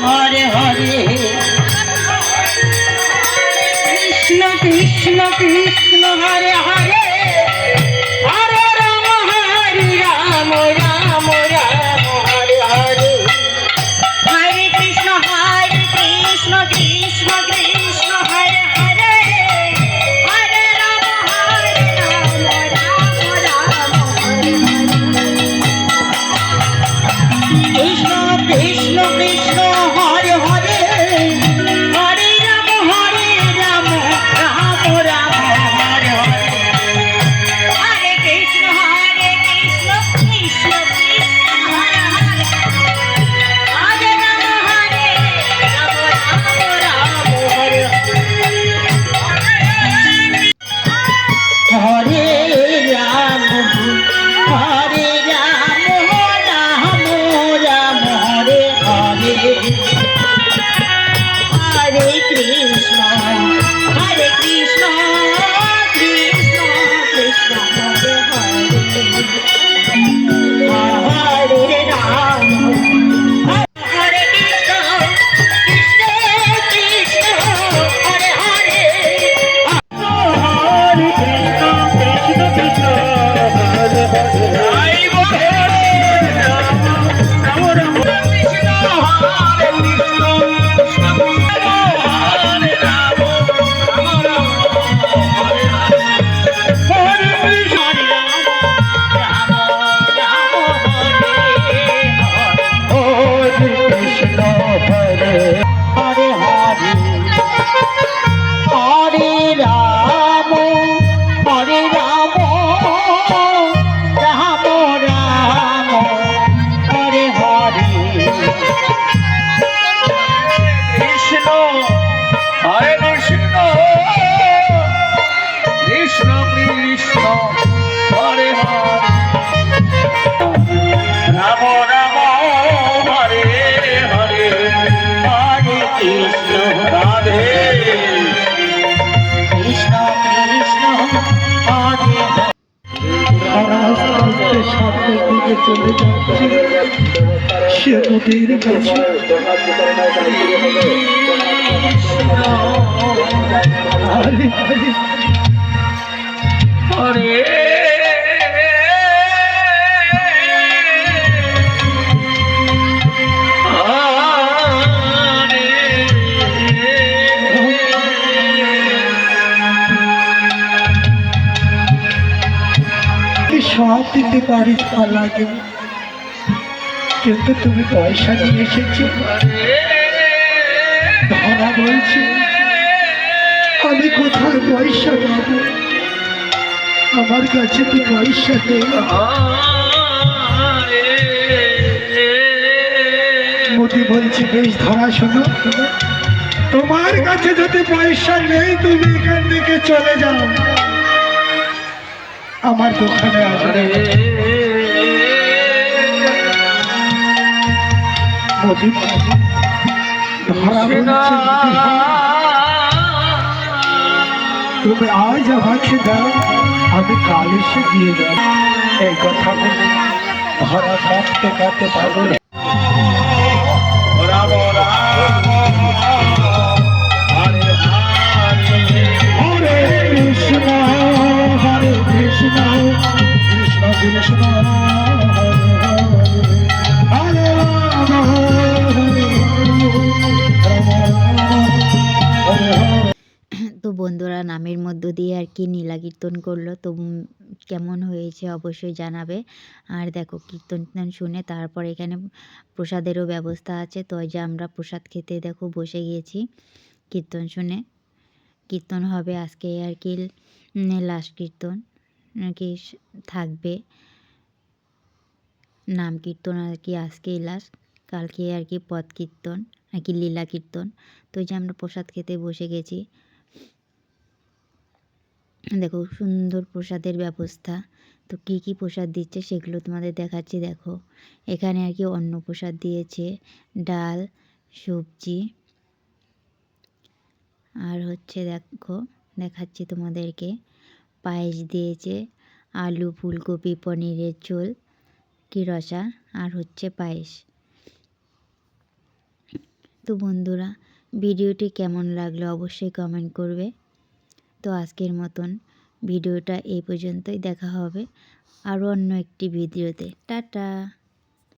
হরে হরে কৃষ্ণ কৃষ্ণ কৃষ্ণ হরে হরে হরে রাম হরে রাম রাম রাম হরে হরে হরে কৃষ্ণ কৃষ্ণ কৃষ্ণ হরে হরে হরে রাম রাম রাম হরে কৃষ্ণ কৃষ্ণ কৃষ্ণ হরে হরে হরে রাম রাম রাম হরে হরে হরে কৃষ্ণ কৃষ্ণ কৃষ্ণ হরে হরে হরে রাম রাম হরে হরে রাম হরে রাম রাম রাম হরে হরে হরে কৃষ্ণ কৃষ্ণ কৃষ্ণ কৃষ্ণ হরে হরে হরে রাম হরে কৃষ্ণ কৃষ্ণ কৃষ্ণ হরে হরে হরে কৃষ্ণ কৃষ্ণ কৃষ্ণ হরে হরে সামনের দিকে চলে যাচ্ছে সে নদীর কাছে সব দিতে পারিস লাগে কিন্তু তুমি পয়সা নিয়ে এসেছো ধরা বলছি আমি কোথায় পয়সা পাবো আমার কাছে তো পয়সা নেই মোটি বলছি বেশ ধরা শোনো তোমার কাছে যদি পয়সা নেই তুমি এখান থেকে চলে যাও আমার দোকানে আসবে তুমি আজ আমাকে দাও আমি কাল এসে দিয়ে যাও এই কথা বলে ধরা কাটতে কাটতে পাগল তো বন্ধুরা নামের মধ্য দিয়ে আর কি নীলা কীর্তন করলো তো কেমন হয়েছে অবশ্যই জানাবে আর দেখো কীর্তন শুনে তারপর এখানে প্রসাদেরও ব্যবস্থা আছে তো যে আমরা প্রসাদ খেতে দেখো বসে গিয়েছি কীর্তন শুনে কীর্তন হবে আজকে আর কি লাস্ট কীর্তন আর কি থাকবে নাম কীর্তন আর কি আজকেই লাস্ট কালকে আর কি পদ কীর্তন আর কি লীলা কীর্তন তো যে আমরা প্রসাদ খেতে বসে গেছি দেখো সুন্দর প্রসাদের ব্যবস্থা তো কি কি প্রসাদ দিচ্ছে সেগুলো তোমাদের দেখাচ্ছি দেখো এখানে আর কি অন্ন প্রসাদ দিয়েছে ডাল সবজি আর হচ্ছে দেখো দেখাচ্ছি তোমাদেরকে পায়েস দিয়েছে আলু ফুলকপি পনিরের ঝোল কি রসা আর হচ্ছে পায়েস তো বন্ধুরা, ভিডিওটি কেমন লাগলো অবশ্যই কমেন্ট করবে। তো আজকের মতন ভিডিওটা এই পর্যন্তই, দেখা হবে আরও অন্য একটি ভিডিওতে। টাটা।